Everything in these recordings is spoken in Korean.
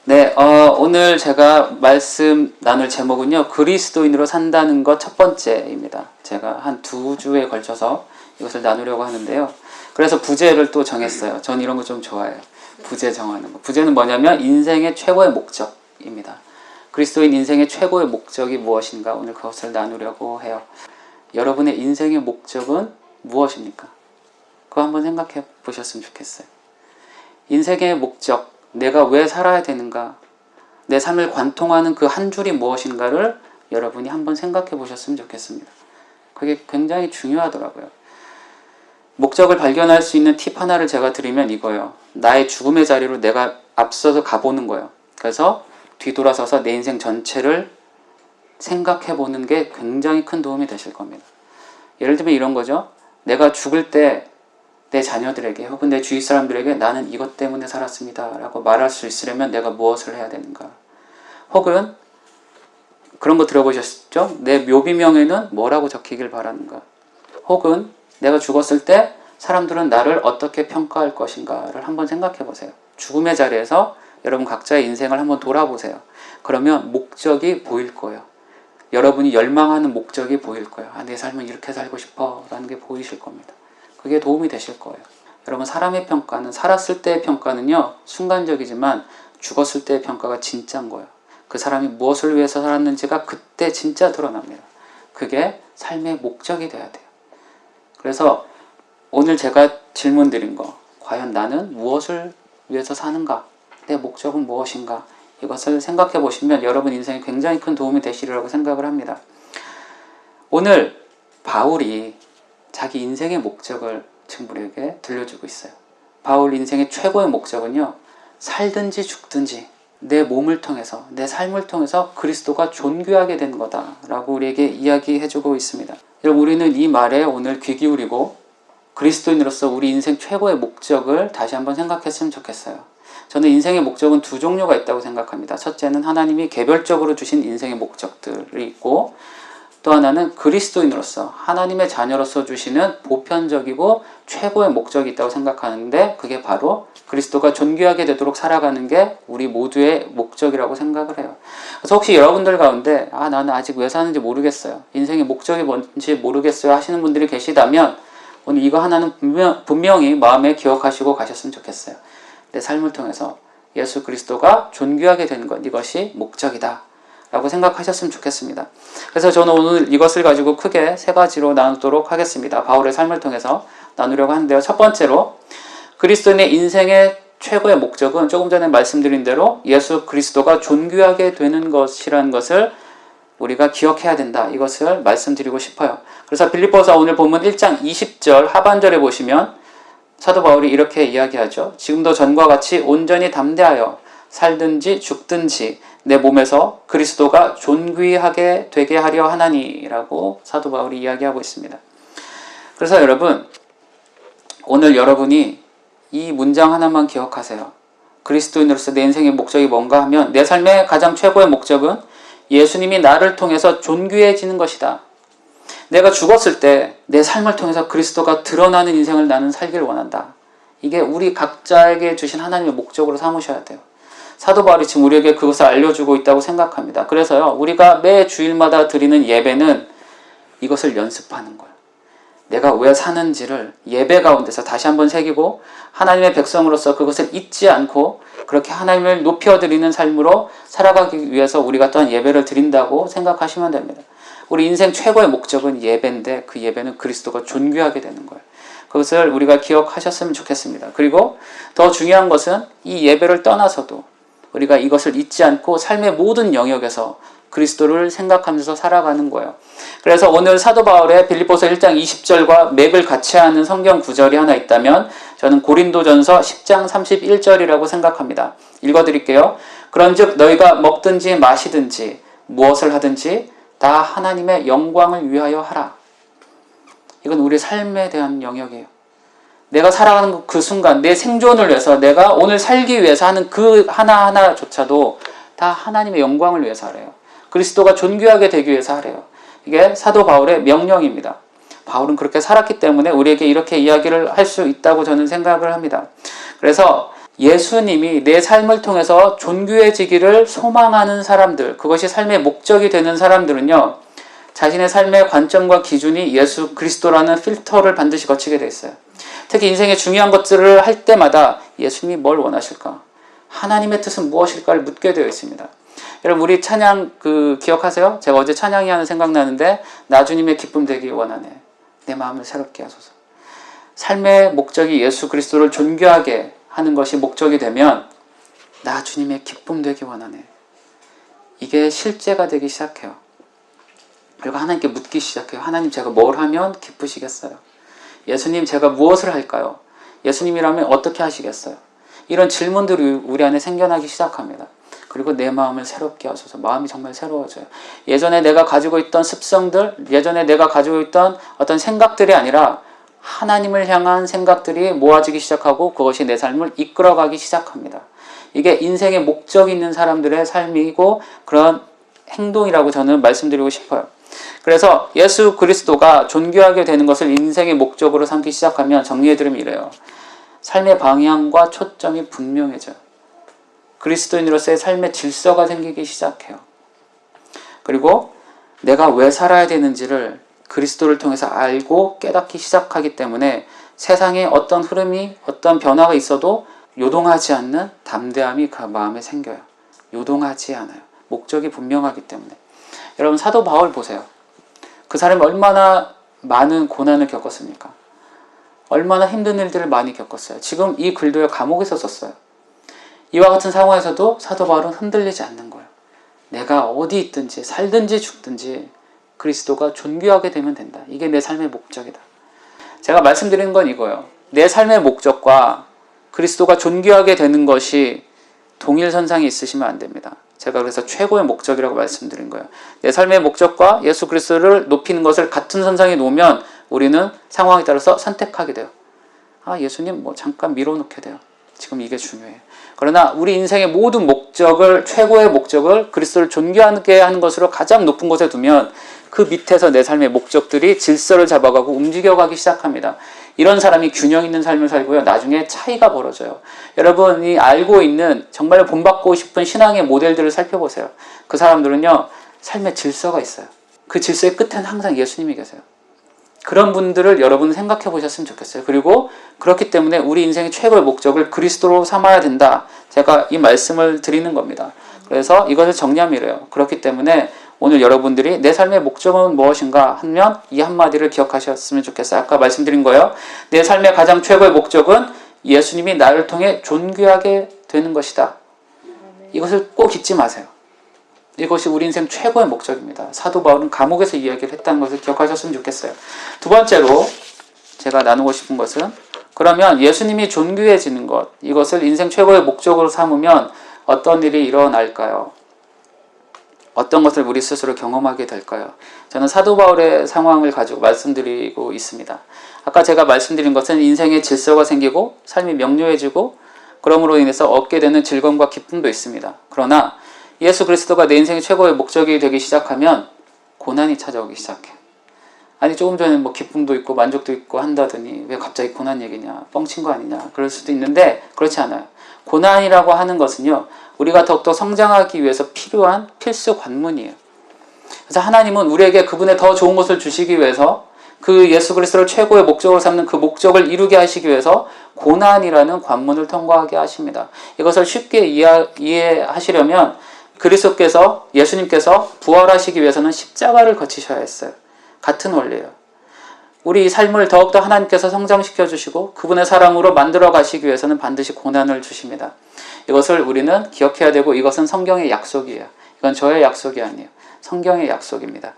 네, 오늘 제가 말씀 나눌 제목은요, 그리스도인으로 산다는 것 첫 번째입니다. 제가 한 2주에 걸쳐서 이것을 나누려고 하는데요. 그래서 부제를 또 정했어요. 전 이런 거 좀 좋아해요. 부제 정하는 거. 부제는 뭐냐면 인생의 최고의 목적입니다. 그리스도인 인생의 최고의 목적이 무엇인가? 오늘 그것을 나누려고 해요. 여러분의 인생의 목적은 무엇입니까? 그거 한번 생각해 보셨으면 좋겠어요. 인생의 목적, 내가 왜 살아야 되는가? 내 삶을 관통하는 그 한 줄이 무엇인가를 여러분이 한번 생각해 보셨으면 좋겠습니다. 그게 굉장히 중요하더라고요. 목적을 발견할 수 있는 팁 하나를 제가 드리면 이거예요. 나의 죽음의 자리로 내가 앞서서 가보는 거예요. 그래서 뒤돌아서서 내 인생 전체를 생각해 보는 게 굉장히 큰 도움이 되실 겁니다. 예를 들면 이런 거죠. 내가 죽을 때 내 자녀들에게 혹은 내 주위 사람들에게 나는 이것 때문에 살았습니다 라고 말할 수 있으려면 내가 무엇을 해야 되는가? 혹은 그런 거 들어보셨죠? 내 묘비명에는 뭐라고 적히길 바라는가? 혹은 내가 죽었을 때 사람들은 나를 어떻게 평가할 것인가를 한번 생각해 보세요. 죽음의 자리에서 여러분 각자의 인생을 한번 돌아보세요. 그러면 목적이 보일 거예요. 여러분이 열망하는 목적이 보일 거예요. 내 삶은 이렇게 살고 싶어 라는 게 보이실 겁니다. 그게 도움이 되실 거예요. 여러분, 사람의 평가는, 살았을 때의 평가는요, 순간적이지만 죽었을 때의 평가가 진짜인 거예요. 그 사람이 무엇을 위해서 살았는지가 그때 진짜 드러납니다. 그게 삶의 목적이 돼야 돼요. 그래서 오늘 제가 질문 드린 거, 과연 나는 무엇을 위해서 사는가? 내 목적은 무엇인가? 이것을 생각해 보시면 여러분 인생에 굉장히 큰 도움이 되시리라고 생각을 합니다. 오늘 바울이 자기 인생의 목적을 지금 우리에게 들려주고 있어요. 바울 인생의 최고의 목적은요, 살든지 죽든지 내 몸을 통해서, 내 삶을 통해서 그리스도가 존귀하게 된 거다라고 우리에게 이야기해주고 있습니다. 여러분, 우리는 이 말에 오늘 귀 기울이고 그리스도인으로서 우리 인생 최고의 목적을 다시 한번 생각했으면 좋겠어요. 저는 인생의 목적은 2 종류가 있다고 생각합니다. 첫째는 하나님이 개별적으로 주신 인생의 목적들이 있고, 또 하나는 그리스도인으로서 하나님의 자녀로서 주시는 보편적이고 최고의 목적이 있다고 생각하는데, 그게 바로 그리스도가 존귀하게 되도록 살아가는 게 우리 모두의 목적이라고 생각을 해요. 그래서 혹시 여러분들 가운데 나는 아직 왜 사는지 모르겠어요, 인생의 목적이 뭔지 모르겠어요 하시는 분들이 계시다면 오늘 이거 하나는 분명히 마음에 기억하시고 가셨으면 좋겠어요. 내 삶을 통해서 예수 그리스도가 존귀하게 되는 것, 이것이 목적이다 라고 생각하셨으면 좋겠습니다. 그래서 저는 오늘 이것을 가지고 크게 3가지로 나누도록 하겠습니다. 바울의 삶을 통해서 나누려고 하는데요. 첫 번째로, 그리스도인의 인생의 최고의 목적은 조금 전에 말씀드린 대로 예수 그리스도가 존귀하게 되는 것이라는 것을 우리가 기억해야 된다, 이것을 말씀드리고 싶어요. 그래서 빌립보서 오늘 본문 1장 20절 하반절에 보시면 사도 바울이 이렇게 이야기하죠. 지금도 전과 같이 온전히 담대하여 살든지 죽든지 내 몸에서 그리스도가 존귀하게 되게 하려 하나니라고 사도 바울이 이야기하고 있습니다. 그래서 여러분, 오늘 여러분이 이 문장 하나만 기억하세요. 그리스도인으로서 내 인생의 목적이 뭔가 하면, 내 삶의 가장 최고의 목적은 예수님이 나를 통해서 존귀해지는 것이다. 내가 죽었을 때 내 삶을 통해서 그리스도가 드러나는 인생을 나는 살기를 원한다. 이게 우리 각자에게 주신 하나님의 목적으로 삼으셔야 돼요. 사도 바울이 지금 우리에게 그것을 알려주고 있다고 생각합니다. 그래서요, 우리가 매 주일마다 드리는 예배는 이것을 연습하는 거예요. 내가 왜 사는지를 예배 가운데서 다시 한번 새기고, 하나님의 백성으로서 그것을 잊지 않고 그렇게 하나님을 높여드리는 삶으로 살아가기 위해서 우리가 또한 예배를 드린다고 생각하시면 됩니다. 우리 인생 최고의 목적은 예배인데, 그 예배는 그리스도가 존귀하게 되는 거예요. 그것을 우리가 기억하셨으면 좋겠습니다. 그리고 더 중요한 것은 이 예배를 떠나서도 우리가 이것을 잊지 않고 삶의 모든 영역에서 그리스도를 생각하면서 살아가는 거예요. 그래서 오늘 사도 바울의 빌립보서 1장 20절과 맥을 같이 하는 성경 구절이 하나 있다면 저는 고린도전서 10장 31절이라고 생각합니다. 읽어드릴게요. 그런즉 너희가 먹든지 마시든지 무엇을 하든지 다 하나님의 영광을 위하여 하라. 이건 우리 삶에 대한 영역이에요. 내가 살아가는 그 순간, 내 생존을 위해서, 내가 오늘 살기 위해서 하는 그 하나하나조차도 다 하나님의 영광을 위해서 하래요. 그리스도가 존귀하게 되기 위해서 하래요. 이게 사도 바울의 명령입니다. 바울은 그렇게 살았기 때문에 우리에게 이렇게 이야기를 할 수 있다고 저는 생각을 합니다. 그래서 예수님이 내 삶을 통해서 존귀해지기를 소망하는 사람들, 그것이 삶의 목적이 되는 사람들은요, 자신의 삶의 관점과 기준이 예수 그리스도라는 필터를 반드시 거치게 돼 있어요. 특히 인생의 중요한 것들을 할 때마다 예수님이 뭘 원하실까? 하나님의 뜻은 무엇일까를 묻게 되어 있습니다. 여러분, 우리 찬양 기억하세요? 제가 어제 찬양이 하는 생각나는데, 나 주님의 기쁨 되기 원하네. 내 마음을 새롭게 하소서. 삶의 목적이 예수 그리스도를 존귀하게 하는 것이 목적이 되면, 나 주님의 기쁨 되기 원하네. 이게 실제가 되기 시작해요. 그리고 하나님께 묻기 시작해요. 하나님, 제가 뭘 하면 기쁘시겠어요? 예수님, 제가 무엇을 할까요? 예수님이라면 어떻게 하시겠어요? 이런 질문들이 우리 안에 생겨나기 시작합니다. 그리고 내 마음을 새롭게 하소서. 마음이 정말 새로워져요. 예전에 내가 가지고 있던 습성들, 예전에 내가 가지고 있던 어떤 생각들이 아니라 하나님을 향한 생각들이 모아지기 시작하고 그것이 내 삶을 이끌어가기 시작합니다. 이게 인생의 목적이 있는 사람들의 삶이고 그런 행동이라고 저는 말씀드리고 싶어요. 그래서 예수 그리스도가 존귀하게 되는 것을 인생의 목적으로 삼기 시작하면, 정리해드리면 이래요. 삶의 방향과 초점이 분명해져요. 그리스도인으로서의 삶의 질서가 생기기 시작해요. 그리고 내가 왜 살아야 되는지를 그리스도를 통해서 알고 깨닫기 시작하기 때문에 세상에 어떤 흐름이, 어떤 변화가 있어도 요동하지 않는 담대함이 그 마음에 생겨요. 요동하지 않아요. 목적이 분명하기 때문에. 여러분, 사도 바울 보세요. 그 사람이 얼마나 많은 고난을 겪었습니까? 얼마나 힘든 일들을 많이 겪었어요. 지금 이 글도요, 감옥에서 썼어요. 이와 같은 상황에서도 사도 바울은 흔들리지 않는 거예요. 내가 어디 있든지 살든지 죽든지 그리스도가 존귀하게 되면 된다. 이게 내 삶의 목적이다. 제가 말씀드리는 건 이거예요. 내 삶의 목적과 그리스도가 존귀하게 되는 것이 동일선상에 있으시면 안 됩니다. 제가 그래서 최고의 목적이라고 말씀드린 거예요. 내 삶의 목적과 예수 그리스도를 높이는 것을 같은 선상에 놓으면 우리는 상황에 따라서 선택하게 돼요. 예수님 잠깐 밀어놓게 돼요. 지금 이게 중요해요. 그러나 우리 인생의 모든 목적을, 최고의 목적을 그리스도를 존귀하게 하는 것으로 가장 높은 곳에 두면 그 밑에서 내 삶의 목적들이 질서를 잡아가고 움직여가기 시작합니다. 이런 사람이 균형 있는 삶을 살고요. 나중에 차이가 벌어져요. 여러분이 알고 있는 정말 본받고 싶은 신앙의 모델들을 살펴보세요. 그 사람들은요, 삶의 질서가 있어요. 그 질서의 끝에는 항상 예수님이 계세요. 그런 분들을 여러분 생각해 보셨으면 좋겠어요. 그리고 그렇기 때문에 우리 인생의 최고의 목적을 그리스도로 삼아야 된다. 제가 이 말씀을 드리는 겁니다. 그래서 이것을 정리하면 이래요. 그렇기 때문에 오늘 여러분들이 내 삶의 목적은 무엇인가 하면 이 한마디를 기억하셨으면 좋겠어요. 아까 말씀드린 거예요. 내 삶의 가장 최고의 목적은 예수님이 나를 통해 존귀하게 되는 것이다. 이것을 꼭 잊지 마세요. 이것이 우리 인생 최고의 목적입니다. 사도 바울은 감옥에서 이야기를 했다는 것을 기억하셨으면 좋겠어요. 두 번째로 제가 나누고 싶은 것은, 그러면 예수님이 존귀해지는 것, 이것을 인생 최고의 목적으로 삼으면 어떤 일이 일어날까요? 어떤 것을 우리 스스로 경험하게 될까요? 저는 사도 바울의 상황을 가지고 말씀드리고 있습니다. 아까 제가 말씀드린 것은 인생의 질서가 생기고 삶이 명료해지고 그러므로 인해서 얻게 되는 즐거움과 기쁨도 있습니다. 그러나 예수 그리스도가 내 인생의 최고의 목적이 되기 시작하면 고난이 찾아오기 시작해. 아니, 조금 전에 기쁨도 있고 만족도 있고 한다더니 왜 갑자기 고난 얘기냐, 뻥친 거 아니냐, 그럴 수도 있는데 그렇지 않아요. 고난이라고 하는 것은요, 우리가 더욱더 성장하기 위해서 필요한 필수 관문이에요. 그래서 하나님은 우리에게 그분의 더 좋은 것을 주시기 위해서, 그 예수 그리스도를 최고의 목적으로 삼는 그 목적을 이루게 하시기 위해서 고난이라는 관문을 통과하게 하십니다. 이것을 쉽게 이해하시려면 그리스도께서, 예수님께서 부활하시기 위해서는 십자가를 거치셔야 했어요. 같은 원리예요. 우리 삶을 더욱더 하나님께서 성장시켜 주시고 그분의 사랑으로 만들어 가시기 위해서는 반드시 고난을 주십니다. 이것을 우리는 기억해야 되고, 이것은 성경의 약속이에요. 이건 저의 약속이 아니에요. 성경의 약속입니다.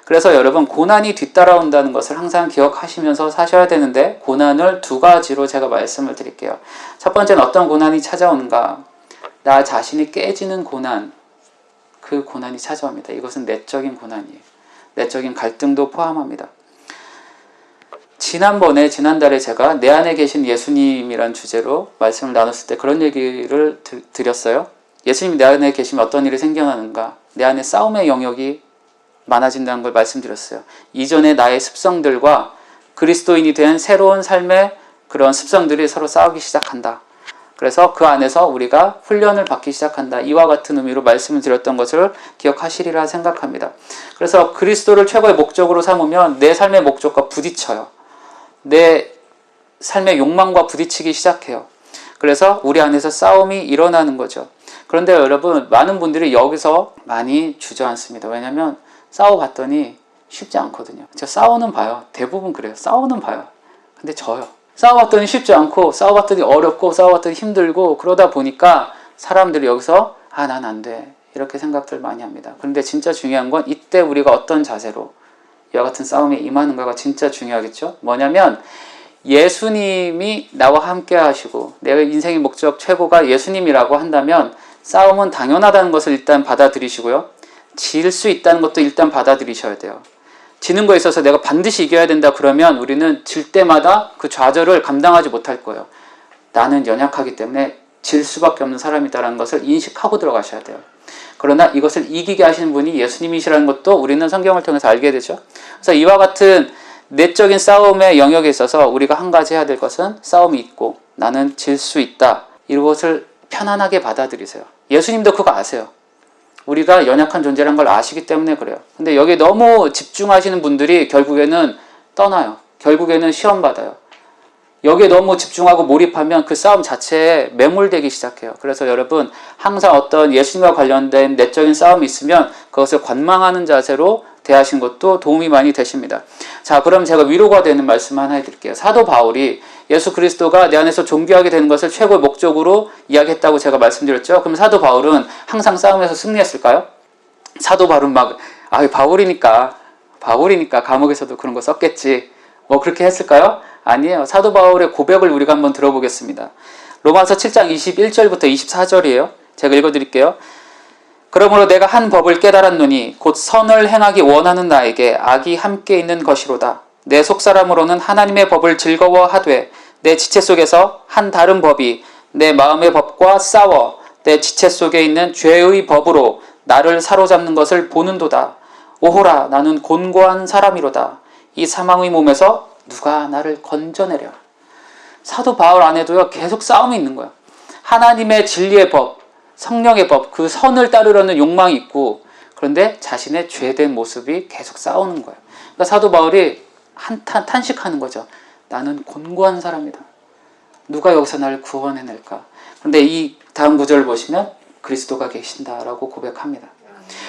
그래서 여러분, 고난이 뒤따라온다는 것을 항상 기억하시면서 사셔야 되는데, 고난을 두 가지로 제가 말씀을 드릴게요. 첫 번째는 어떤 고난이 찾아오는가? 나 자신이 깨지는 고난, 그 고난이 찾아옵니다. 이것은 내적인 고난이에요. 내적인 갈등도 포함합니다. 지난달에 제가 내 안에 계신 예수님이란 주제로 말씀을 나눴을 때 그런 얘기를 드렸어요. 예수님이 내 안에 계시면 어떤 일이 생겨나는가? 내 안에 싸움의 영역이 많아진다는 걸 말씀드렸어요. 이전의 나의 습성들과 그리스도인이 된 새로운 삶의 그런 습성들이 서로 싸우기 시작한다. 그래서 그 안에서 우리가 훈련을 받기 시작한다. 이와 같은 의미로 말씀을 드렸던 것을 기억하시리라 생각합니다. 그래서 그리스도를 최고의 목적으로 삼으면 내 삶의 목적과 부딪혀요. 내 삶의 욕망과 부딪히기 시작해요. 그래서 우리 안에서 싸움이 일어나는 거죠. 그런데 여러분, 많은 분들이 여기서 많이 주저앉습니다. 왜냐하면 싸워봤더니 쉽지 않거든요. 제가 싸우는 봐요. 대부분 그래요. 싸우는 봐요. 근데 져요. 싸워봤더니 쉽지 않고, 싸워봤더니 어렵고, 싸워봤더니 힘들고, 그러다 보니까 사람들이 여기서 난 안 돼, 이렇게 생각들 많이 합니다. 그런데 진짜 중요한 건 이때 우리가 어떤 자세로 이와 같은 싸움에 임하는가가 진짜 중요하겠죠. 뭐냐면 예수님이 나와 함께 하시고 내 인생의 목적 최고가 예수님이라고 한다면 싸움은 당연하다는 것을 일단 받아들이시고요. 질 수 있다는 것도 일단 받아들이셔야 돼요. 지는 거에 있어서 내가 반드시 이겨야 된다 그러면 우리는 질 때마다 그 좌절을 감당하지 못할 거예요. 나는 연약하기 때문에 질 수밖에 없는 사람이다라는 것을 인식하고 들어가셔야 돼요. 그러나 이것을 이기게 하시는 분이 예수님이시라는 것도 우리는 성경을 통해서 알게 되죠. 그래서 이와 같은 내적인 싸움의 영역에 있어서 우리가 한 가지 해야 될 것은 싸움이 있고 나는 질 수 있다. 이것을 편안하게 받아들이세요. 예수님도 그거 아세요. 우리가 연약한 존재라는 걸 아시기 때문에 그래요. 근데 여기에 너무 집중하시는 분들이 결국에는 떠나요. 결국에는 시험 받아요. 여기에 너무 집중하고 몰입하면 그 싸움 자체에 매몰되기 시작해요. 그래서 여러분, 항상 어떤 예수님과 관련된 내적인 싸움이 있으면 그것을 관망하는 자세로 대하신 것도 도움이 많이 되십니다. 자, 그럼 제가 위로가 되는 말씀 하나 해드릴게요. 사도 바울이 예수 그리스도가 내 안에서 존귀하게 되는 것을 최고의 목적으로 이야기했다고 제가 말씀드렸죠. 그럼 사도 바울은 항상 싸움에서 승리했을까요? 사도 바울은 바울이니까 감옥에서도 그런 거 썼겠지, 뭐 그렇게 했을까요? 아니에요. 사도 바울의 고백을 우리가 한번 들어보겠습니다. 로마서 7장 21절부터 24절이에요. 제가 읽어드릴게요. 그러므로 내가 한 법을 깨달았노니 곧 선을 행하기 원하는 나에게 악이 함께 있는 것이로다. 내 속사람으로는 하나님의 법을 즐거워하되 내 지체 속에서 한 다른 법이 내 마음의 법과 싸워 내 지체 속에 있는 죄의 법으로 나를 사로잡는 것을 보는도다. 오호라, 나는 곤고한 사람이로다. 이 사망의 몸에서 누가 나를 건져내랴. 사도 바울 안에도요, 계속 싸움이 있는 거야. 하나님의 진리의 법, 성령의 법, 그 선을 따르려는 욕망이 있고, 그런데 자신의 죄된 모습이 계속 싸우는 거예요. 그러니까 사도 바울이 탄식하는 거죠. 나는 곤고한 사람이다. 누가 여기서 나를 구원해낼까? 그런데 이 다음 구절을 보시면 그리스도가 계신다라고 고백합니다.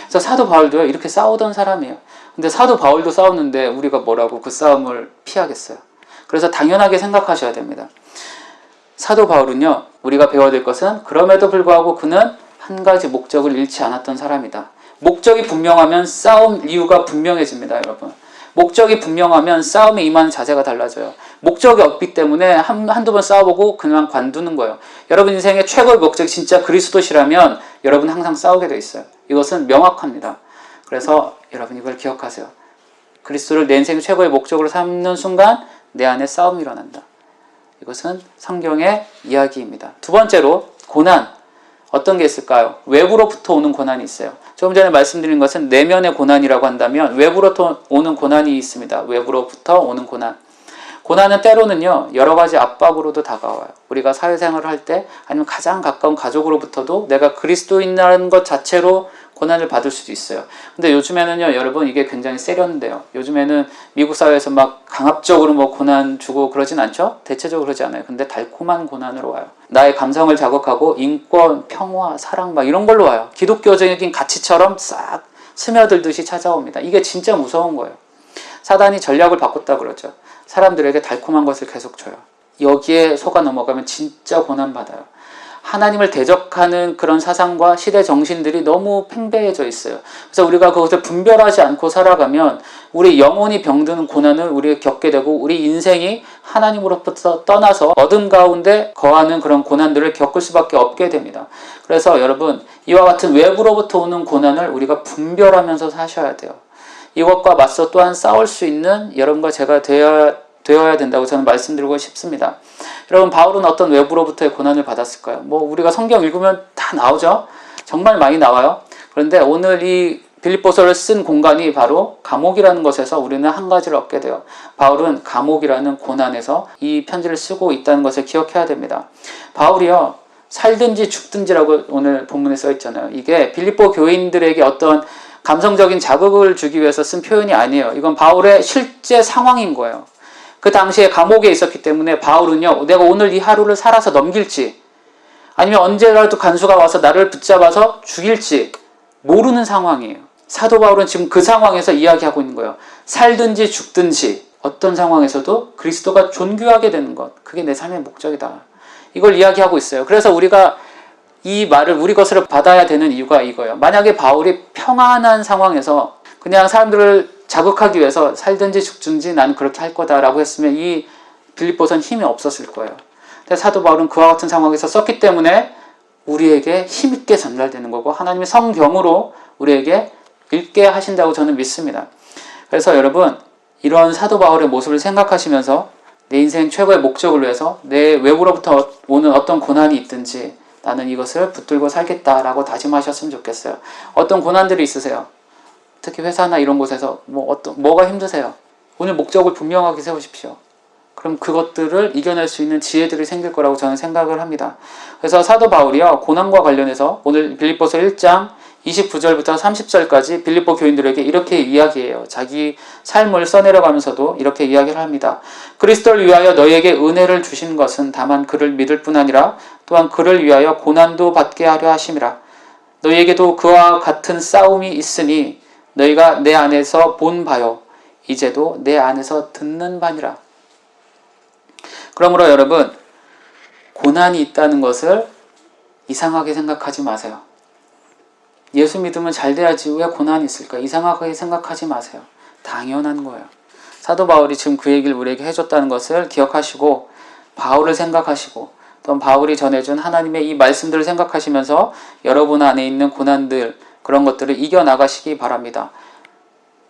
그래서 사도 바울도요, 이렇게 싸우던 사람이에요. 근데 사도 바울도 싸웠는데 우리가 뭐라고 그 싸움을 피하겠어요. 그래서 당연하게 생각하셔야 됩니다. 사도 바울은요, 우리가 배워야 될 것은 그럼에도 불구하고 그는 한 가지 목적을 잃지 않았던 사람이다. 목적이 분명하면 싸움 이유가 분명해집니다, 여러분. 목적이 분명하면 싸움에 임하는 자세가 달라져요. 목적이 없기 때문에 한두 번 싸워보고 그냥 관두는 거예요. 여러분 인생의 최고의 목적이 진짜 그리스도시라면 여러분 항상 싸우게 돼 있어요. 이것은 명확합니다. 그래서 여러분 이걸 기억하세요. 그리스도를 내 인생의 최고의 목적으로 삼는 순간 내 안에 싸움이 일어난다. 이것은 성경의 이야기입니다. 두 번째로 고난. 어떤 게 있을까요? 외부로부터 오는 고난이 있어요. 조금 전에 말씀드린 것은 내면의 고난이라고 한다면 외부로부터 오는 고난이 있습니다. 외부로부터 오는 고난. 고난은 때로는요, 여러 가지 압박으로도 다가와요. 우리가 사회생활을 할 때 아니면 가장 가까운 가족으로부터도 내가 그리스도인이라는 것 자체로 고난을 받을 수도 있어요. 근데 요즘에는요, 여러분 이게 굉장히 세련돼요. 요즘에는 미국 사회에서 막 강압적으로 뭐 고난 주고 그러진 않죠? 대체적으로 그러지 않아요. 근데 달콤한 고난으로 와요. 나의 감성을 자극하고 인권, 평화, 사랑 막 이런 걸로 와요. 기독교적인 가치처럼 싹 스며들듯이 찾아옵니다. 이게 진짜 무서운 거예요. 사단이 전략을 바꿨다 그러죠. 사람들에게 달콤한 것을 계속 줘요. 여기에 속아 넘어가면 진짜 고난받아요. 하나님을 대적하는 그런 사상과 시대 정신들이 너무 팽배해져 있어요. 그래서 우리가 그것을 분별하지 않고 살아가면 우리 영혼이 병드는 고난을 우리가 겪게 되고 우리 인생이 하나님으로부터 떠나서 어둠 가운데 거하는 그런 고난들을 겪을 수밖에 없게 됩니다. 그래서 여러분, 이와 같은 외부로부터 오는 고난을 우리가 분별하면서 사셔야 돼요. 이것과 맞서 또한 싸울 수 있는 여러분과 제가 되어야 된다고 저는 말씀드리고 싶습니다. 여러분, 바울은 어떤 외부로부터의 고난을 받았을까요? 뭐 우리가 성경 읽으면 다 나오죠? 정말 많이 나와요. 그런데 오늘 이 빌립보서를 쓴 공간이 바로 감옥이라는 것에서 우리는 한 가지를 얻게 돼요. 바울은 감옥이라는 고난에서 이 편지를 쓰고 있다는 것을 기억해야 됩니다. 바울이요, 살든지 죽든지라고 오늘 본문에 써 있잖아요. 이게 빌립보 교인들에게 어떤 감성적인 자극을 주기 위해서 쓴 표현이 아니에요. 이건 바울의 실제 상황인 거예요. 그 당시에 감옥에 있었기 때문에 바울은요, 내가 오늘 이 하루를 살아서 넘길지 아니면 언제라도 간수가 와서 나를 붙잡아서 죽일지 모르는 상황이에요. 사도 바울은 지금 그 상황에서 이야기하고 있는 거예요. 살든지 죽든지 어떤 상황에서도 그리스도가 존귀하게 되는 것, 그게 내 삶의 목적이다. 이걸 이야기하고 있어요. 그래서 우리가 이 말을 우리 것으로 받아야 되는 이유가 이거예요. 만약에 바울이 평안한 상황에서 그냥 사람들을 자극하기 위해서 살든지 죽든지 나는 그렇게 할 거다라고 했으면 이 빌립보서는 힘이 없었을 거예요. 근데 사도 바울은 그와 같은 상황에서 썼기 때문에 우리에게 힘있게 전달되는 거고 하나님의 성경으로 우리에게 읽게 하신다고 저는 믿습니다. 그래서 여러분, 이런 사도 바울의 모습을 생각하시면서 내 인생 최고의 목적을 위해서 내 외부로부터 오는 어떤 고난이 있든지 나는 이것을 붙들고 살겠다라고 다짐하셨으면 좋겠어요. 어떤 고난들이 있으세요? 특히 회사나 이런 곳에서 뭐가 힘드세요? 오늘 목적을 분명하게 세우십시오. 그럼 그것들을 이겨낼 수 있는 지혜들이 생길 거라고 저는 생각을 합니다. 그래서 사도 바울이요, 고난과 관련해서 오늘 빌립보서 1장 29절부터 30절까지 빌립보 교인들에게 이렇게 이야기해요. 자기 삶을 써내려가면서도 이렇게 이야기를 합니다. 그리스도를 위하여 너희에게 은혜를 주신 것은 다만 그를 믿을 뿐 아니라 또한 그를 위하여 고난도 받게 하려 하심이라. 너희에게도 그와 같은 싸움이 있으니 너희가 내 안에서 본 바요 이제도 내 안에서 듣는 바니라. 그러므로 여러분, 고난이 있다는 것을 이상하게 생각하지 마세요. 예수 믿으면 잘 돼야지 왜 고난이 있을까? 이상하게 생각하지 마세요. 당연한 거예요. 사도 바울이 지금 그 얘기를 우리에게 해줬다는 것을 기억하시고 바울을 생각하시고 또 바울이 전해준 하나님의 이 말씀들을 생각하시면서 여러분 안에 있는 고난들, 그런 것들을 이겨나가시기 바랍니다.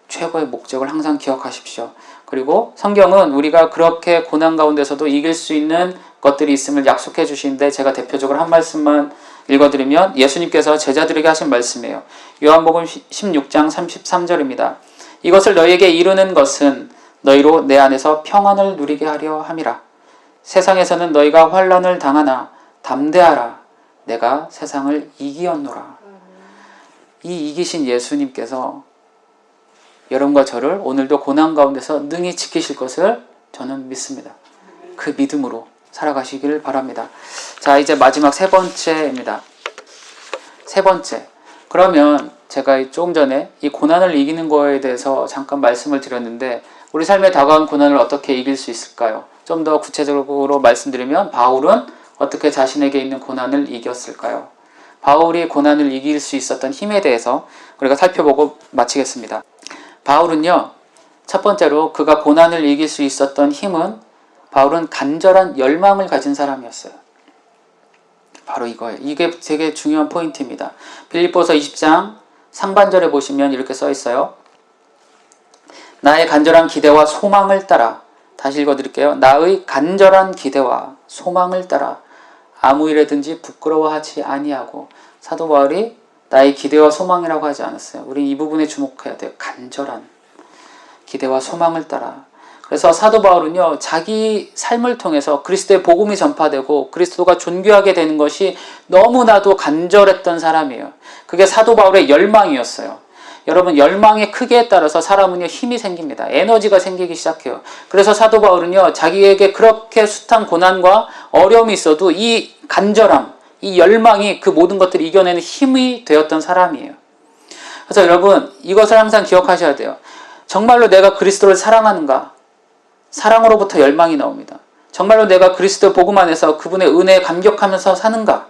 최고의 목적을 항상 기억하십시오. 그리고 성경은 우리가 그렇게 고난 가운데서도 이길 수 있는 것들이 있음을 약속해 주시는데 제가 대표적으로 한 말씀만 읽어드리면 예수님께서 제자들에게 하신 말씀이에요. 요한복음 16장 33절입니다. 이것을 너희에게 이루는 것은 너희로 내 안에서 평안을 누리게 하려 함이라. 세상에서는 너희가 환난을 당하나 담대하라. 내가 세상을 이기었노라. 이 이기신 예수님께서 여러분과 저를 오늘도 고난 가운데서 능히 지키실 것을 저는 믿습니다. 그 믿음으로 살아가시길 바랍니다. 자, 이제 마지막 세 번째입니다. 세 번째. 그러면 제가 조금 전에 이 고난을 이기는 거에 대해서 잠깐 말씀을 드렸는데 우리 삶에 다가온 고난을 어떻게 이길 수 있을까요? 좀 더 구체적으로 말씀드리면 바울은 어떻게 자신에게 있는 고난을 이겼을까요? 바울이 고난을 이길 수 있었던 힘에 대해서 우리가 살펴보고 마치겠습니다. 바울은요, 첫 번째로 그가 고난을 이길 수 있었던 힘은 바울은 간절한 열망을 가진 사람이었어요. 바로 이거예요. 이게 되게 중요한 포인트입니다. 빌립보서 20장 상반절에 보시면 이렇게 써 있어요. 나의 간절한 기대와 소망을 따라, 다시 읽어드릴게요. 나의 간절한 기대와 소망을 따라 아무 일에든지 부끄러워하지 아니하고. 사도 바울이 나의 기대와 소망이라고 하지 않았어요. 우리 이 부분에 주목해야 돼요. 간절한 기대와 소망을 따라. 그래서 사도 바울은요, 자기 삶을 통해서 그리스도의 복음이 전파되고 그리스도가 존귀하게 되는 것이 너무나도 간절했던 사람이에요. 그게 사도 바울의 열망이었어요. 여러분, 열망의 크기에 따라서 사람은요, 힘이 생깁니다. 에너지가 생기기 시작해요. 그래서 사도 바울은요, 자기에게 그렇게 숱한 고난과 어려움이 있어도 이 간절함, 이 열망이 그 모든 것들을 이겨내는 힘이 되었던 사람이에요. 그래서 여러분, 이것을 항상 기억하셔야 돼요. 정말로 내가 그리스도를 사랑하는가? 사랑으로부터 열망이 나옵니다. 정말로 내가 그리스도 복음 안에서 그분의 은혜에 감격하면서 사는가?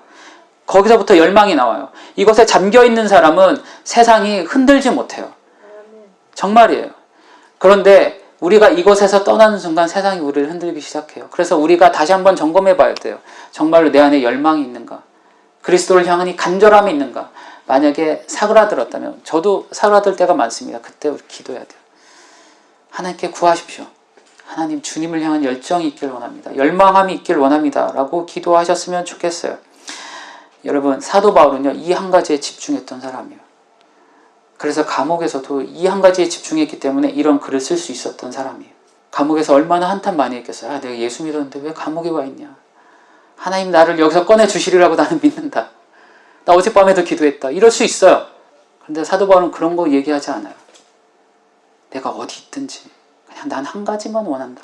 거기서부터 열망이 나와요. 이것에 잠겨있는 사람은 세상이 흔들지 못해요. 정말이에요. 그런데 우리가 이곳에서 떠나는 순간 세상이 우리를 흔들기 시작해요. 그래서 우리가 다시 한번 점검해 봐야 돼요. 정말로 내 안에 열망이 있는가? 그리스도를 향한 이 간절함이 있는가? 만약에 사그라들었다면, 저도 사그라들 때가 많습니다. 그때 우리 기도해야 돼요. 하나님께 구하십시오. 하나님, 주님을 향한 열정이 있길 원합니다. 열망함이 있길 원합니다. 라고 기도하셨으면 좋겠어요. 여러분, 사도 바울은요, 이 한 가지에 집중했던 사람이에요. 그래서 감옥에서도 이 한 가지에 집중했기 때문에 이런 글을 쓸 수 있었던 사람이에요. 감옥에서 얼마나 한탄 많이 했겠어요. 아, 내가 예수 믿었는데 왜 감옥에 와 있냐. 하나님 나를 여기서 꺼내주시리라고 나는 믿는다. 나 어젯밤에도 기도했다. 이럴 수 있어요. 근데 사도 바울은 그런 거 얘기하지 않아요. 내가 어디 있든지 그냥 난 한 가지만 원한다.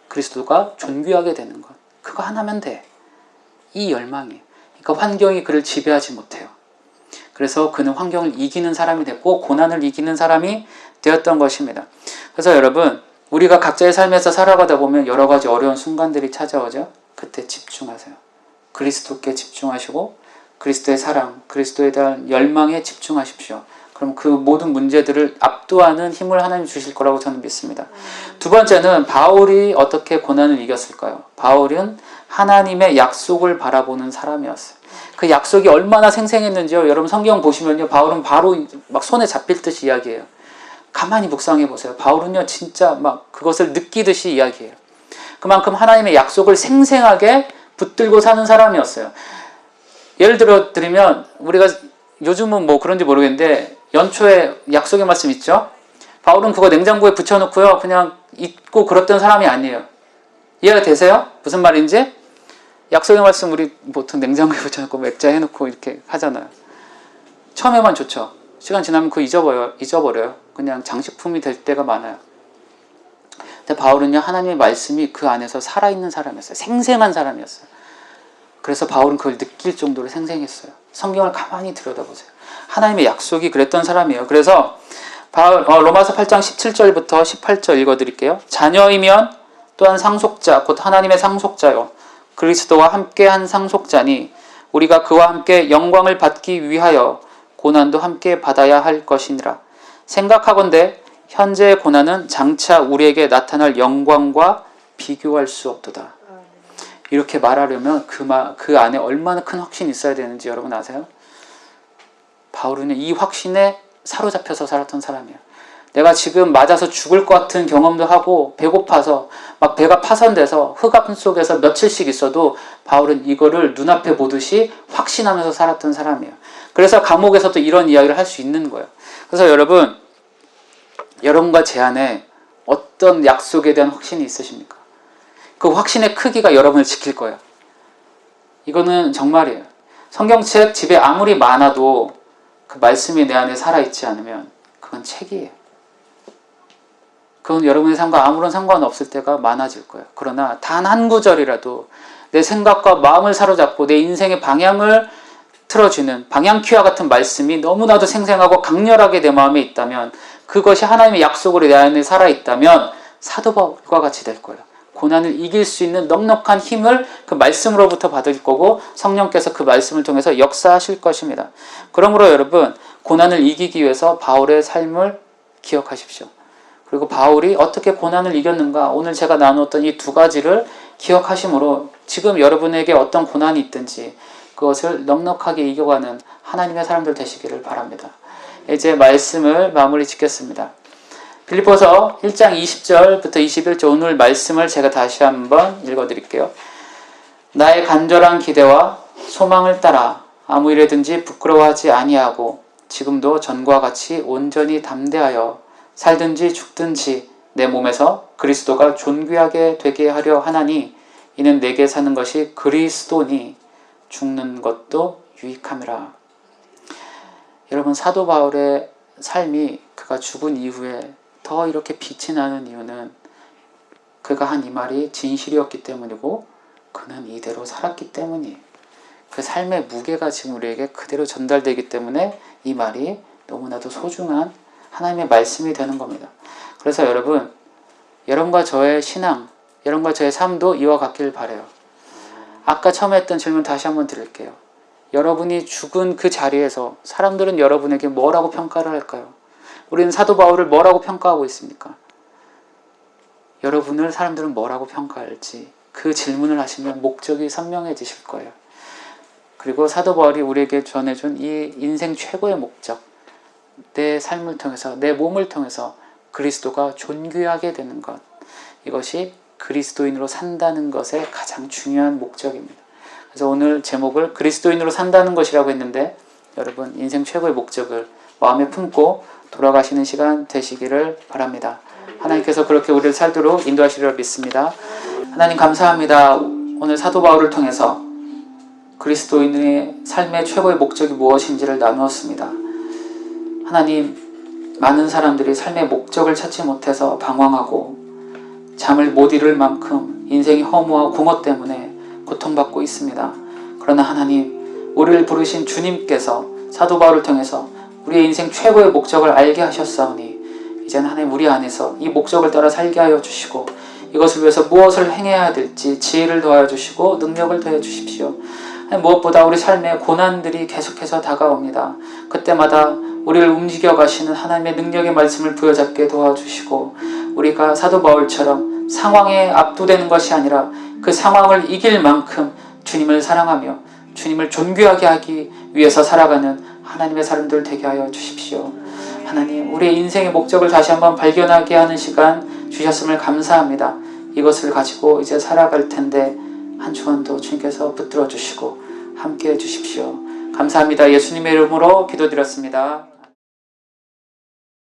그리스도가 존귀하게 되는 것. 그거 하나면 돼. 이 열망이에요. 그러니까 환경이 그를 지배하지 못해요. 그래서 그는 환경을 이기는 사람이 됐고 고난을 이기는 사람이 되었던 것입니다. 그래서 여러분, 우리가 각자의 삶에서 살아가다 보면 여러 가지 어려운 순간들이 찾아오죠. 그때 집중하세요. 그리스도께 집중하시고 그리스도의 사랑, 그리스도에 대한 열망에 집중하십시오. 그럼 그 모든 문제들을 압도하는 힘을 하나님 주실 거라고 저는 믿습니다. 두 번째는 바울이 어떻게 고난을 이겼을까요? 바울은 하나님의 약속을 바라보는 사람이었어요. 그 약속이 얼마나 생생했는지요. 여러분 성경 보시면요. 바울은 바로 막 손에 잡힐 듯이 이야기해요. 가만히 묵상해 보세요. 바울은요. 진짜 막 그것을 느끼듯이 이야기해요. 그만큼 하나님의 약속을 생생하게 붙들고 사는 사람이었어요. 예를 들어 드리면 우리가 요즘은 뭐 그런지 모르겠는데 연초에 약속의 말씀 있죠? 바울은 그거 냉장고에 붙여놓고요. 그냥 잊고 그랬던 사람이 아니에요. 이해가 되세요? 무슨 말인지? 약속의 말씀 우리 보통 냉장고에 붙여놓고 맥자 해놓고 이렇게 하잖아요. 처음에만 좋죠. 시간 지나면 그거 잊어버려요. 그냥 장식품이 될 때가 많아요. 근데 바울은요. 하나님의 말씀이 그 안에서 살아있는 사람이었어요. 생생한 사람이었어요. 그래서 바울은 그걸 느낄 정도로 생생했어요. 성경을 가만히 들여다보세요. 하나님의 약속이 그랬던 사람이에요. 그래서 로마서 8장 17절부터 18절 읽어드릴게요. 자녀이면 또한 상속자, 곧 하나님의 상속자요. 그리스도와 함께한 상속자니 우리가 그와 함께 영광을 받기 위하여 고난도 함께 받아야 할 것이니라. 생각하건대 현재의 고난은 장차 우리에게 나타날 영광과 비교할 수 없도다. 이렇게 말하려면 그 안에 얼마나 큰 확신이 있어야 되는지 여러분 아세요? 바울은 이 확신에 사로잡혀서 살았던 사람이에요. 내가 지금 맞아서 죽을 것 같은 경험도 하고 배고파서 막 배가 파손돼서 흑암 속에서 며칠씩 있어도 바울은 이거를 눈앞에 보듯이 확신하면서 살았던 사람이에요. 그래서 감옥에서도 이런 이야기를 할 수 있는 거예요. 그래서 여러분과 제 안에 어떤 약속에 대한 확신이 있으십니까? 그 확신의 크기가 여러분을 지킬 거예요. 이거는 정말이에요. 성경책 집에 아무리 많아도 그 말씀이 내 안에 살아있지 않으면 그건 책이에요. 그건 여러분의 삶과 아무런 상관없을 때가 많아질 거예요. 그러나 단 한 구절이라도 내 생각과 마음을 사로잡고 내 인생의 방향을 틀어주는 방향키와 같은 말씀이 너무나도 생생하고 강렬하게 내 마음에 있다면 그것이 하나님의 약속으로 내 안에 살아있다면 사도 바울과 같이 될 거예요. 고난을 이길 수 있는 넉넉한 힘을 그 말씀으로부터 받을 거고 성령께서 그 말씀을 통해서 역사하실 것입니다. 그러므로 여러분 고난을 이기기 위해서 바울의 삶을 기억하십시오. 그리고 바울이 어떻게 고난을 이겼는가 오늘 제가 나누었던 이 두 가지를 기억하심으로 지금 여러분에게 어떤 고난이 있든지 그것을 넉넉하게 이겨가는 하나님의 사람들 되시기를 바랍니다. 이제 말씀을 마무리 짓겠습니다. 빌립보서 1장 20절부터 21절 오늘 말씀을 제가 다시 한번 읽어드릴게요. 나의 간절한 기대와 소망을 따라 아무 일에든지 부끄러워하지 아니하고 지금도 전과 같이 온전히 담대하여 살든지 죽든지 내 몸에서 그리스도가 존귀하게 되게 하려 하나니 이는 내게 사는 것이 그리스도니 죽는 것도 유익함이라. 여러분 사도 바울의 삶이 그가 죽은 이후에 더 이렇게 빛이 나는 이유는 그가 한 이 말이 진실이었기 때문이고 그는 이대로 살았기 때문이에요. 그 삶의 무게가 지금 우리에게 그대로 전달되기 때문에 이 말이 너무나도 소중한 하나님의 말씀이 되는 겁니다. 그래서 여러분과 저의 신앙, 여러분과 저의 삶도 이와 같길 바라요. 아까 처음에 했던 질문 다시 한번 드릴게요. 여러분이 죽은 그 자리에서 사람들은 여러분에게 뭐라고 평가를 할까요? 우리는 사도 바울을 뭐라고 평가하고 있습니까? 여러분을 사람들은 뭐라고 평가할지 그 질문을 하시면 목적이 선명해지실 거예요. 그리고 사도 바울이 우리에게 전해준 이 인생 최고의 목적, 내 삶을 통해서 내 몸을 통해서 그리스도가 존귀하게 되는 것, 이것이 그리스도인으로 산다는 것의 가장 중요한 목적입니다. 그래서 오늘 제목을 그리스도인으로 산다는 것이라고 했는데 여러분 인생 최고의 목적을 마음에 품고 돌아가시는 시간 되시기를 바랍니다. 하나님께서 그렇게 우리를 살도록 인도하시리라 믿습니다. 하나님 감사합니다. 오늘 사도 바울을 통해서 그리스도인의 삶의 최고의 목적이 무엇인지를 나누었습니다. 하나님, 많은 사람들이 삶의 목적을 찾지 못해서 방황하고 잠을 못 이룰 만큼 인생이 허무하고 공허 때문에 고통받고 있습니다. 그러나 하나님, 우리를 부르신 주님께서 사도 바울을 통해서 우리의 인생 최고의 목적을 알게 하셨사오니 이제는 하나님 우리 안에서 이 목적을 따라 살게 하여 주시고 이것을 위해서 무엇을 행해야 될지 지혜를 더하여 주시고 능력을 더해 주십시오. 무엇보다 우리 삶에 고난들이 계속해서 다가옵니다. 그때마다 우리를 움직여 가시는 하나님의 능력의 말씀을 부여잡게 도와주시고 우리가 사도 바울처럼 상황에 압도되는 것이 아니라 그 상황을 이길 만큼 주님을 사랑하며 주님을 존귀하게 하기 위해서 살아가는 하나님의 사람들 되게 하여 주십시오. 하나님, 우리의 인생의 목적을 다시 한번 발견하게 하는 시간 주셨음을 감사합니다. 이것을 가지고 이제 살아갈 텐데 한 주간도 주님께서 붙들어 주시고 함께해 주십시오. 감사합니다. 예수님의 이름으로 기도드렸습니다.